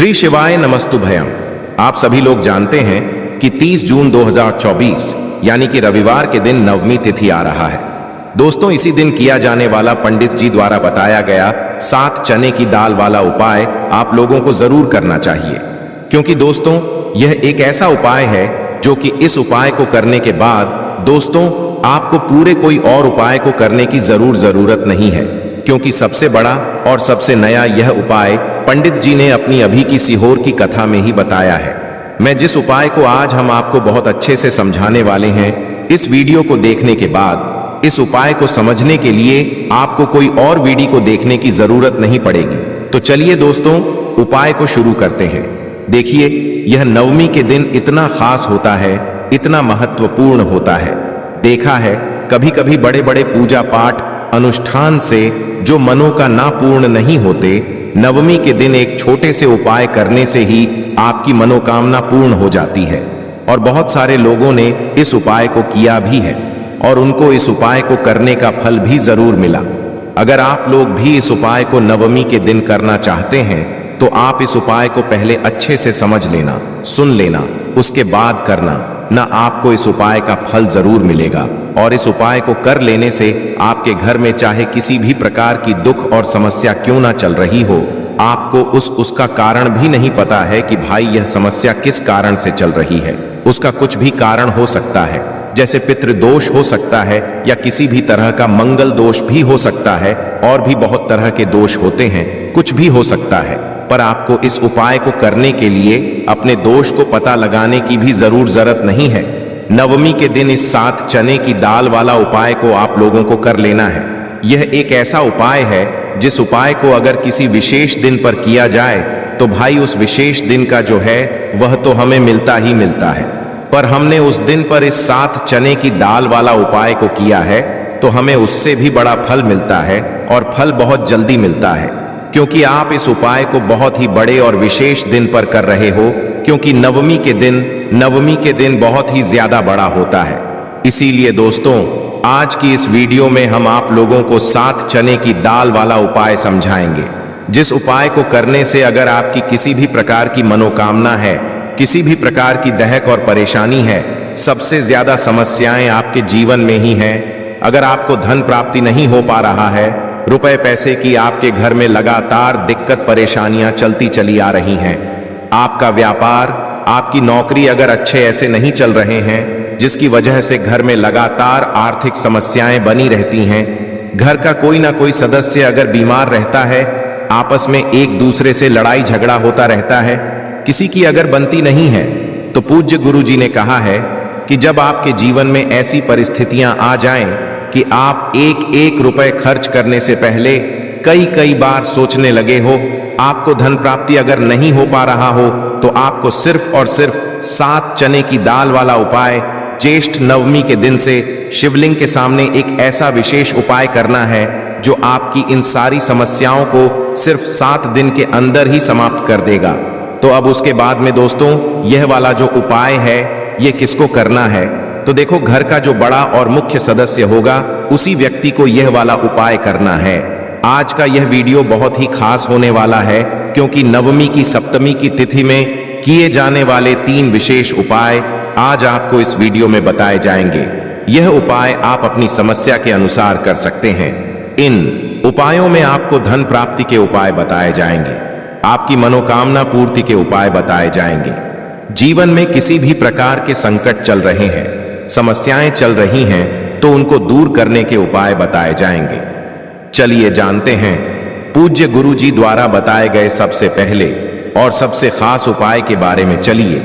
श्री शिवाय नमस्तुभयम। आप सभी लोग जानते हैं कि 30 जून 2024 यानी कि रविवार के दिन नवमी तिथि आ रहा है। दोस्तों, इसी दिन किया जाने वाला पंडित जी द्वारा बताया गया 7 चने की दाल वाला उपाय आप लोगों को जरूर करना चाहिए, क्योंकि दोस्तों यह एक ऐसा उपाय है जो कि इस उपाय को करने के बाद दोस्तों आपको पूरे कोई और उपाय को करने की जरूरत नहीं है, क्योंकि सबसे बड़ा और सबसे नया यह उपाय पंडित जी ने अपनी अभी की सीहोर की कथा में ही बताया है। मैं जिस उपाय को आज हम आपको बहुत अच्छे से समझाने वाले हैं, इस वीडियो को देखने के बाद इस उपाय को समझने के लिए आपको कोई और वीडियो को देखने की जरूरत नहीं पड़ेगी। तो चलिए दोस्तों उपाय को शुरू करते हैं। देखिए, यह नवमी के दिन इतना खास होता है, इतना महत्वपूर्ण होता है। देखा है कभी कभी बड़े बड़े पूजा पाठ अनुष्ठान से जो मनों का ना पूर्ण नहीं होते, नवमी के दिन एक छोटे से उपाय करने से ही आपकी मनोकामना पूर्ण हो जाती है। और बहुत सारे लोगों ने इस उपाय को किया भी है और उनको इस उपाय को करने का फल भी जरूर मिला। अगर आप लोग भी इस उपाय को नवमी के दिन करना चाहते हैं तो आप इस उपाय को पहले अच्छे से समझ लेना, सुन लेना, उसके बाद करना, ना आपको इस उपाय का फल जरूर मिलेगा। और इस उपाय को कर लेने से आपके घर में चाहे किसी भी प्रकार की दुख और समस्या क्यों ना चल रही हो, आपको उसका कारण भी नहीं पता है कि भाई यह समस्या किस कारण से चल रही है। उसका कुछ भी कारण हो सकता है, जैसे पितृदोष हो सकता है या किसी भी तरह का मंगल दोष भी हो सकता है, और भी बहुत तरह के दोष होते हैं, कुछ भी हो सकता है। पर आपको इस उपाय को करने के लिए अपने दोष को पता लगाने की भी जरूरत नहीं है। नवमी के दिन इस 7 चने की दाल वाला उपाय को आप लोगों को कर लेना है। यह एक ऐसा उपाय है जिस उपाय को अगर किसी विशेष दिन पर किया जाए तो भाई उस विशेष दिन का जो है वह तो हमें मिलता ही मिलता है। पर हमने उस दिन पर इस 7 चने की दाल वाला उपाय को किया है तो हमें उससे भी बड़ा फल मिलता है, और फल बहुत जल्दी मिलता है, क्योंकि आप इस उपाय को बहुत ही बड़े और विशेष दिन पर कर रहे हो, क्योंकि नवमी के दिन बहुत ही ज्यादा बड़ा होता है। इसीलिए दोस्तों आज की इस वीडियो में हम आप लोगों को 7 चने की दाल वाला उपाय समझाएंगे, जिस उपाय को करने से अगर आपकी किसी भी प्रकार की मनोकामना है, किसी भी प्रकार की दहक और परेशानी है, सबसे ज्यादा समस्याएं आपके जीवन में ही हैं। अगर आपको धन प्राप्ति नहीं हो पा रहा है, रुपए पैसे की आपके घर में लगातार दिक्कत परेशानियां चलती चली आ रही हैं, आपका व्यापार, आपकी नौकरी अगर अच्छे ऐसे नहीं चल रहे हैं, जिसकी वजह से घर में लगातार आर्थिक समस्याएं बनी रहती हैं, घर का कोई ना कोई सदस्य अगर बीमार रहता है, आपस में एक दूसरे से लड़ाई झगड़ा होता रहता है, किसी की अगर बनती नहीं है, तो पूज्य गुरु जी ने कहा है कि जब आपके जीवन में ऐसी परिस्थितियां आ जाएं कि आप एक रुपए खर्च करने से पहले कई बार सोचने लगे हो, आपको धन प्राप्ति अगर नहीं हो पा रहा हो, तो आपको सिर्फ और सिर्फ 7 चने की दाल वाला उपाय ज्येष्ठ नवमी के दिन से शिवलिंग के सामने एक ऐसा विशेष उपाय करना है जो आपकी इन सारी समस्याओं को सिर्फ 7 दिन के अंदर ही समाप्त कर देगा। तो अब उसके बाद में दोस्तों यह वाला जो उपाय है ये किसको करना है, तो देखो घर का जो बड़ा और मुख्य सदस्य होगा उसी व्यक्ति को यह वाला उपाय करना है। आज का यह वीडियो बहुत ही खास होने वाला है, क्योंकि नवमी की सप्तमी की तिथि में किए जाने वाले 3 विशेष उपाय आज आपको इस वीडियो में बताए जाएंगे। यह उपाय आप अपनी समस्या के अनुसार कर सकते हैं। इन उपायों में आपको धन प्राप्ति के उपाय बताए जाएंगे, आपकी मनोकामना पूर्ति के उपाय बताए जाएंगे, जीवन में किसी भी प्रकार के संकट चल रहे हैं, समस्याएं चल रही हैं, तो उनको दूर करने के उपाय बताए जाएंगे। चलिए जानते हैं पूज्य गुरु जी द्वारा बताए गए सबसे पहले और सबसे खास उपाय के बारे में। चलिए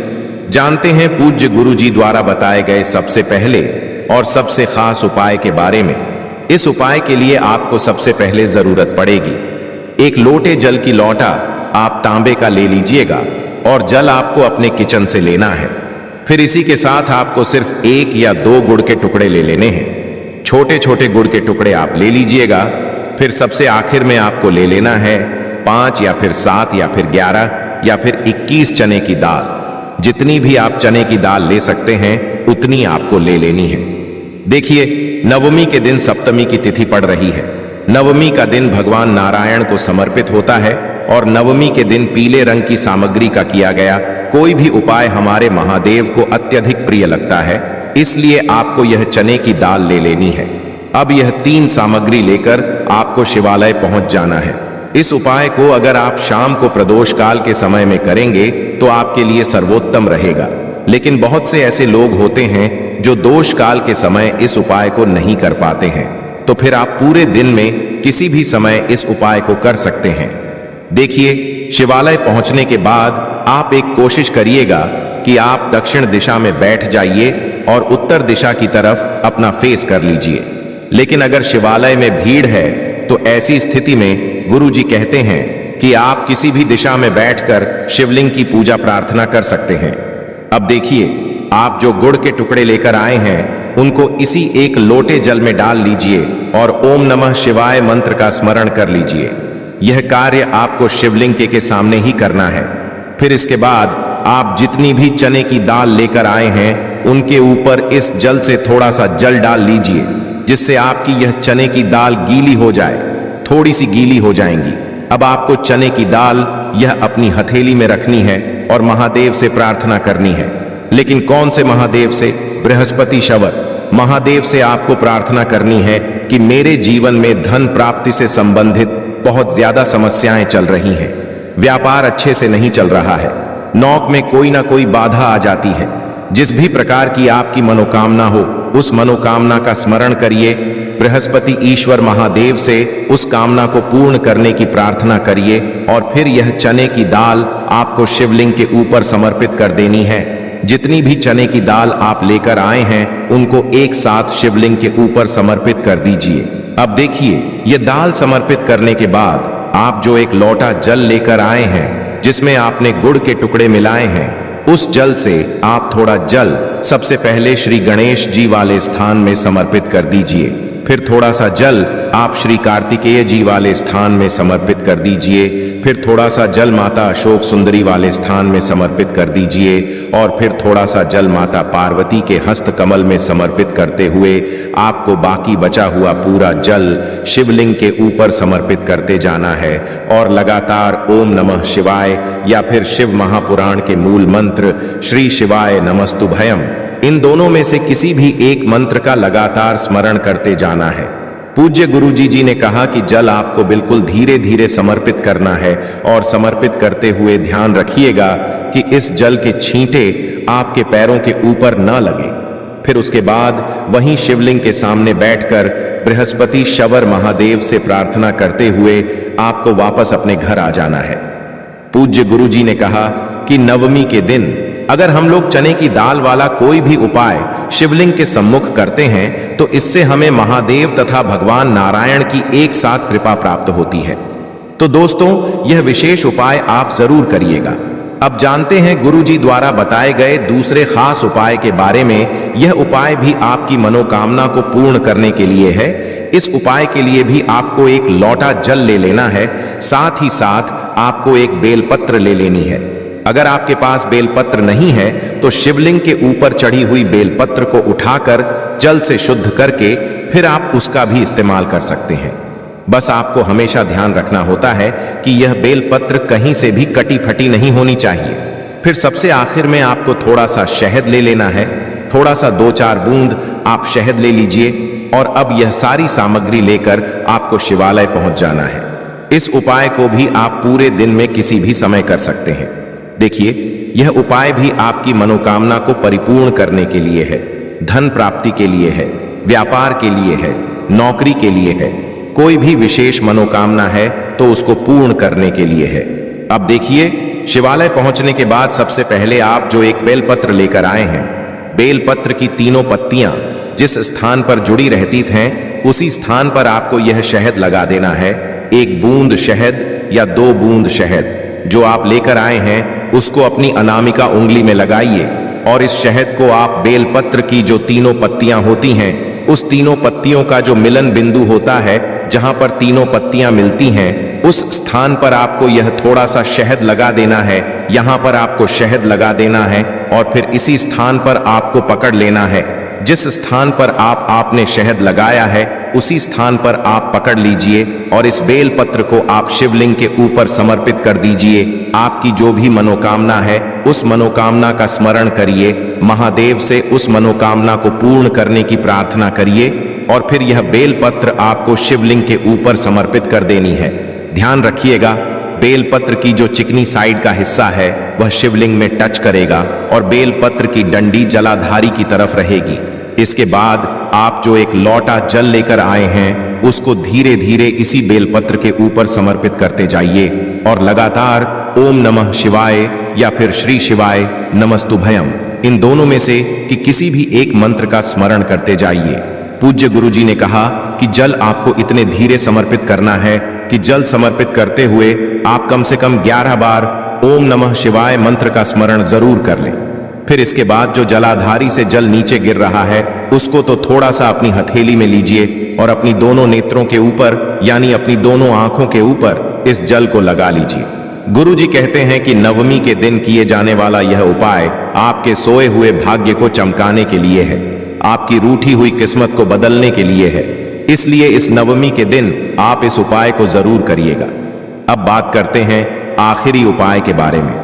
जानते हैं पूज्य गुरु जी द्वारा बताए गए सबसे पहले और सबसे खास उपाय के बारे में। इस उपाय के लिए आपको सबसे पहले जरूरत पड़ेगी एक लोटे जल की लोटा आप तांबे का ले लीजिएगा, और जल आपको अपने किचन से लेना है। फिर इसी के साथ आपको सिर्फ 1 या 2 गुड़ के टुकड़े ले लेने हैं। छोटे छोटे गुड़ के टुकड़े आप ले लीजिएगा। फिर सबसे आखिर में आपको ले लेना है 5 या फिर 7 या फिर 11 या फिर 21 चने की दाल। जितनी भी आप चने की दाल ले सकते हैं उतनी आपको ले लेनी है। देखिए नवमी के दिन सप्तमी की तिथि पड़ रही है। नवमी का दिन भगवान नारायण को समर्पित होता है और नवमी के दिन पीले रंग की सामग्री का किया गया कोई भी उपाय हमारे महादेव को अत्यधिक प्रिय लगता है, इसलिए आपको यह चने की दाल ले लेनी है। अब यह 3 सामग्री लेकर आपको शिवालय पहुंच जाना है। इस उपाय को अगर आप शाम को प्रदोष काल के समय में करेंगे तो आपके लिए सर्वोत्तम रहेगा, लेकिन बहुत से ऐसे लोग होते हैं जो दोष काल के समय इस उपाय को नहीं कर पाते हैं, तो फिर आप पूरे दिन में किसी भी समय इस उपाय को कर सकते हैं। देखिए, शिवालय पहुंचने के बाद आप एक कोशिश करिएगा कि आप दक्षिण दिशा में बैठ जाइए और उत्तर दिशा की तरफ अपना फेस कर लीजिए। लेकिन अगर शिवालय में भीड़ है तो ऐसी स्थिति में गुरुजी कहते हैं कि आप किसी भी दिशा में बैठकर शिवलिंग की पूजा प्रार्थना कर सकते हैं। अब देखिए, आप जो गुड़ के टुकड़े लेकर आए हैं उनको इसी एक लोटे जल में डाल लीजिए और ओम नमः शिवाय मंत्र का स्मरण कर लीजिए। यह कार्य आपको शिवलिंग के सामने ही करना है। फिर इसके बाद आप जितनी भी चने की दाल लेकर आए हैं उनके ऊपर इस जल से थोड़ा सा जल डाल लीजिए, जिससे आपकी यह चने की दाल गीली हो जाए, थोड़ी सी गीली हो जाएंगी। अब आपको चने की दाल यह अपनी हथेली में रखनी है और महादेव से प्रार्थना करनी है। लेकिन कौन से महादेव से? बृहस्पति शवर महादेव से आपको प्रार्थना करनी है कि मेरे जीवन में धन प्राप्ति से संबंधित बहुत ज्यादा समस्याएं चल रही हैं, व्यापार अच्छे से नहीं चल रहा है, नौक में कोई ना कोई बाधा आ जाती है। जिस भी प्रकार की आपकी मनोकामना हो उस मनोकामना का स्मरण करिए, बृहस्पति ईश्वर महादेव से उस कामना को पूर्ण करने की प्रार्थना करिए और फिर यह चने की दाल आपको शिवलिंग के ऊपर समर्पित कर देनी है। जितनी भी चने की दाल आप लेकर आए हैं उनको एक साथ शिवलिंग के ऊपर समर्पित कर दीजिए। अब देखिए, यह दाल समर्पित करने के बाद आप जो एक लोटा जल लेकर आए हैं जिसमें आपने गुड़ के टुकड़े मिलाए हैं, उस जल से आप थोड़ा जल सबसे पहले श्री गणेश जी वाले स्थान में समर्पित कर दीजिए। फिर थोड़ा सा जल आप श्री कार्तिकेय जी वाले स्थान में समर्पित कर दीजिए। फिर थोड़ा सा जल माता अशोक सुंदरी वाले स्थान में समर्पित कर दीजिए और फिर थोड़ा सा जल माता पार्वती के हस्त कमल में समर्पित करते हुए आपको बाकी बचा हुआ पूरा जल शिवलिंग के ऊपर समर्पित करते जाना है और लगातार ओम नमः शिवाय या फिर शिव महापुराण के मूल मंत्र श्री शिवाय नमस्तुभयम, इन दोनों में से किसी भी एक मंत्र का लगातार स्मरण करते जाना है। पूज्य गुरुजी जी ने कहा कि जल आपको बिल्कुल धीरे धीरे समर्पित करना है और समर्पित करते हुए ध्यान रखिएगा कि इस जल के छींटे आपके पैरों के ऊपर न लगे। फिर उसके बाद वहीं शिवलिंग के सामने बैठकर बृहस्पति शवर महादेव से प्रार्थना करते हुए आपको वापस अपने घर आ जाना है। पूज्य गुरुजी ने कहा कि नवमी के दिन अगर हम लोग चने की दाल वाला कोई भी उपाय शिवलिंग के सम्मुख करते हैं तो इससे हमें महादेव तथा भगवान नारायण की एक साथ कृपा प्राप्त होती है। तो दोस्तों, यह विशेष उपाय आप जरूर करिएगा। अब जानते हैं गुरुजी द्वारा बताए गए दूसरे खास उपाय के बारे में। यह उपाय भी आपकी मनोकामना को पूर्ण करने के लिए है। इस उपाय के लिए भी आपको एक लोटा जल ले लेना है, साथ ही साथ आपको एक बेलपत्र ले लेनी है। अगर आपके पास बेलपत्र नहीं है तो शिवलिंग के ऊपर चढ़ी हुई बेलपत्र को उठाकर जल से शुद्ध करके फिर आप उसका भी इस्तेमाल कर सकते हैं। बस आपको हमेशा ध्यान रखना होता है कि यह बेलपत्र कहीं से भी कटी फटी नहीं होनी चाहिए। फिर सबसे आखिर में आपको थोड़ा सा शहद ले लेना है। थोड़ा सा 2-4 बूंद आप शहद ले लीजिए और अब यह सारी सामग्री लेकर आपको शिवालय पहुंच जाना है। इस उपाय को भी आप पूरे दिन में किसी भी समय कर सकते हैं। देखिए, यह उपाय भी आपकी मनोकामना को परिपूर्ण करने के लिए है, धन प्राप्ति के लिए है, व्यापार के लिए है, नौकरी के लिए है, कोई भी विशेष मनोकामना है तो उसको पूर्ण करने के लिए है। अब देखिए, शिवालय पहुंचने के बाद सबसे पहले आप जो एक बेलपत्र लेकर आए हैं, बेलपत्र की तीनों पत्तियां जिस स्थान पर जुड़ी रहती हैं उसी स्थान पर आपको यह शहद लगा देना है। 1 बूंद शहद या 2 बूंद शहद जो आप लेकर आए हैं उसको अपनी अनामिका उंगली में लगाइए और इस शहद को आप बेलपत्र की जो तीनों पत्तियां होती हैं उस तीनों पत्तियों का जो मिलन बिंदु होता है, जहां पर तीनों पत्तियां मिलती हैं, उस स्थान पर आपको यह थोड़ा सा शहद लगा देना है। यहां पर आपको शहद लगा देना है और फिर इसी स्थान पर आपको पकड़ लेना है। जिस स्थान पर आपने शहद लगाया है उसी स्थान पर आप पकड़ लीजिए और इस बेल पत्र को आप शिवलिंग के ऊपर समर्पित कर दीजिए। आपकी जो भी मनोकामना है उस मनोकामना का स्मरण करिए, महादेव से उस मनोकामना को पूर्ण करने की प्रार्थना करिए और फिर यह बेल पत्र आपको शिवलिंग के ऊपर समर्पित कर देनी है। ध्यान रखिएगा, बेलपत्र की जो चिकनी साइड का हिस्सा है वह शिवलिंग में टच करेगा और बेलपत्र की डंडी जलाधारी की तरफ रहेगी। इसके बाद आप जो एक लौटा जल लेकर आए हैं उसको धीरे धीरे इसी बेलपत्र के ऊपर समर्पित करते जाइए और लगातार ओम नमः शिवाय या फिर श्री शिवाय नमस्तुभयम, इन दोनों में से कि किसी भी एक मंत्र का स्मरण करते जाइए। पूज्य गुरुजी ने कहा कि जल आपको इतने धीरे समर्पित करना है कि जल समर्पित करते हुए आप कम से कम 11 बार ओम नमः शिवाय मंत्र का स्मरण जरूर कर लें। फिर इसके बाद जो जलाधारी से जल नीचे गिर रहा है उसको तो थोड़ा सा अपनी हथेली में लीजिए और अपनी दोनों नेत्रों के ऊपर यानी अपनी दोनों आंखों के ऊपर इस जल को लगा लीजिए। गुरुजी कहते हैं कि नवमी के दिन किए जाने वाला यह उपाय आपके सोए हुए भाग्य को चमकाने के लिए है, आपकी रूठी हुई किस्मत को बदलने के लिए है। इसलिए इस नवमी के दिन आप इस उपाय को जरूर करिएगा। अब बात करते हैं आखिरी उपाय के बारे में।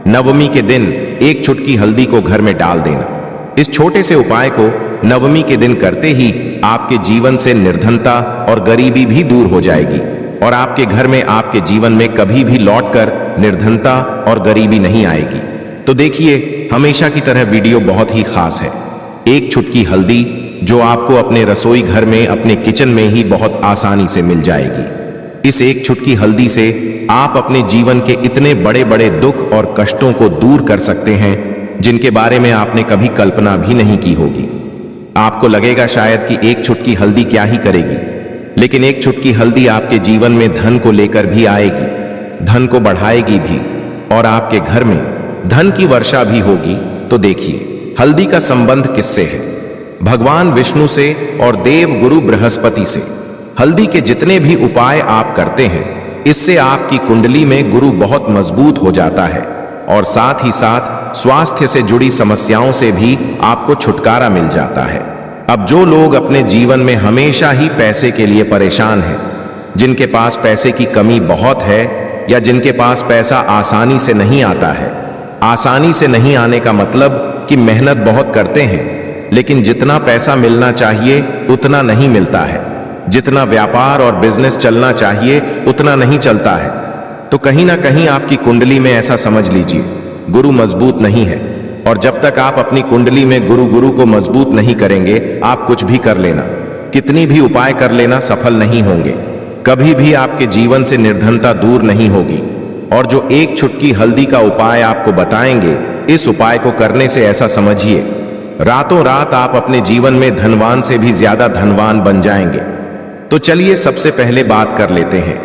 नवमी के दिन एक चुटकी हल्दी को घर में डाल देना। इस छोटे से उपाय को नवमी के दिन करते ही आपके जीवन से निर्धनता और गरीबी भी दूर हो जाएगी और आपके घर में, आपके जीवन में कभी भी लौटकर निर्धनता और गरीबी नहीं आएगी। तो देखिए, हमेशा की तरह वीडियो बहुत ही खास है। एक चुटकी हल्दी जो आपको अपने रसोई घर में, अपने किचन में ही बहुत आसानी से मिल जाएगी। इस एक चुटकी हल्दी से आप अपने जीवन के इतने बड़े बड़े दुख और कष्टों को दूर कर सकते हैं जिनके बारे में आपने कभी कल्पना भी नहीं की होगी। आपको लगेगा शायद कि एक चुटकी हल्दी क्या ही करेगी, लेकिन एक चुटकी हल्दी आपके जीवन में धन को लेकर भी आएगी, धन को बढ़ाएगी भी और आपके घर में धन की वर्षा भी होगी। तो देखिए, हल्दी का संबंध किससे है? भगवान विष्णु से और देव गुरु बृहस्पति से। हल्दी के जितने भी उपाय आप करते हैं इससे आपकी कुंडली में गुरु बहुत मजबूत हो जाता है और साथ ही साथ स्वास्थ्य से जुड़ी समस्याओं से भी आपको छुटकारा मिल जाता है। अब जो लोग अपने जीवन में हमेशा ही पैसे के लिए परेशान हैं, जिनके पास पैसे की कमी बहुत है या जिनके पास पैसा आसानी से नहीं आता है, आसानी से नहीं आने का मतलब कि मेहनत बहुत करते हैं लेकिन जितना पैसा मिलना चाहिए उतना नहीं मिलता है, जितना व्यापार और बिजनेस चलना चाहिए उतना नहीं चलता है, तो कहीं ना कहीं आपकी कुंडली में ऐसा समझ लीजिए गुरु मजबूत नहीं है। और जब तक आप अपनी कुंडली में गुरु को मजबूत नहीं करेंगे, आप कुछ भी कर लेना, कितनी भी उपाय कर लेना, सफल नहीं होंगे। कभी भी आपके जीवन से निर्धनता दूर नहीं होगी। और जो एक चुटकी हल्दी का उपाय आपको बताएंगे, इस उपाय को करने से ऐसा समझिए रातों रात आप अपने जीवन में धनवान से भी ज्यादा धनवान बन जाएंगे। तो चलिए सबसे पहले बात कर लेते हैं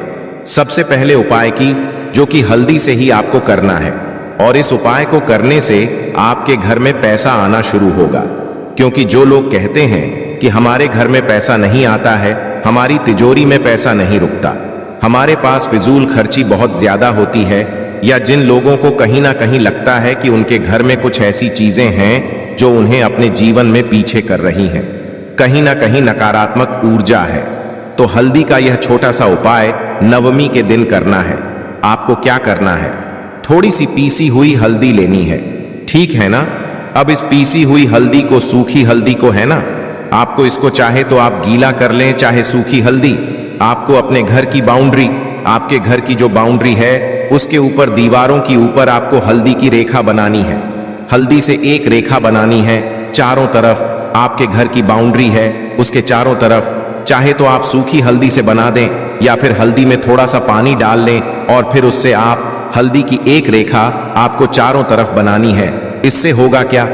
सबसे पहले उपाय की, जो कि हल्दी से ही आपको करना है। और इस उपाय को करने से आपके घर में पैसा आना शुरू होगा, क्योंकि जो लोग कहते हैं कि हमारे घर में पैसा नहीं आता है, हमारी तिजोरी में पैसा नहीं रुकता, हमारे पास फिजूल खर्ची बहुत ज्यादा होती है, या जिन लोगों को कहीं ना कहीं लगता है कि उनके घर में कुछ ऐसी चीजें हैं जो उन्हें अपने जीवन में पीछे कर रही हैं, कहीं ना कहीं नकारात्मक ऊर्जा है, तो हल्दी का यह छोटा सा उपाय नवमी के दिन करना है। आपको क्या करना है? थोड़ी सी पीसी हुई हल्दी लेनी है, ठीक है ना? अब इस पीसी हुई हल्दी को, सूखी हल्दी को, है ना, आपको इसको चाहे तो आप गीला कर लें, चाहे सूखी हल्दी, आपको अपने घर की बाउंड्री, आपके घर की जो बाउंड्री है उसके ऊपर, दीवारों की ऊपर आपको हल्दी की रेखा बनानी है। हल्दी से एक रेखा बनानी है चारों तरफ। आपके घर की बाउंड्री है उसके चारों तरफ, चाहे तो आप सूखी हल्दी से बना दें या फिर हल्दी में थोड़ा सा पानी डाल लें और फिर उससे आप हल्दी की एक रेखा आपको चारों तरफ बनानी है। इससे होगा क्या?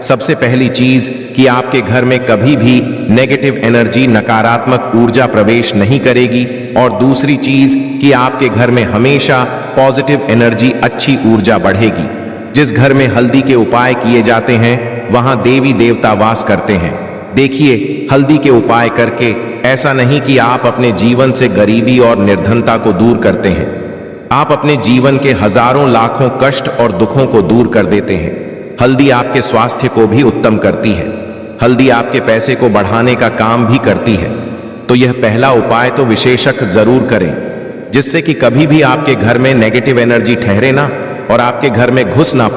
सबसे पहली चीज कि आपके घर में कभी भी नेगेटिव एनर्जी, नकारात्मक ऊर्जा प्रवेश नहीं करेगी। और दूसरी चीज कि आपके घर में हमेशा पॉजिटिव एनर्जी, अच्छी ऊर्जा बढ़ेगी। जिस घर में हल्दी के उपाय किए जाते हैं वहां देवी देवता वास करते हैं। देखिए, हल्दी के उपाय करके ऐसा नहीं कि आप अपने जीवन से गरीबी और निर्धनता को दूर करते हैं, आप अपने जीवन के हजारों लाखों कष्ट और दुखों को दूर कर देते हैं। हल्दी आपके स्वास्थ्य को भी उत्तम करती है, हल्दी आपके पैसे को बढ़ाने का काम भी करती है। तो यह पहला उपाय तो विशेषक जरूर करें, जिससे कि कभी भी आपके घर में नेगेटिव एनर्जी ठहरे ना और आपके घर में घुस ना पाए।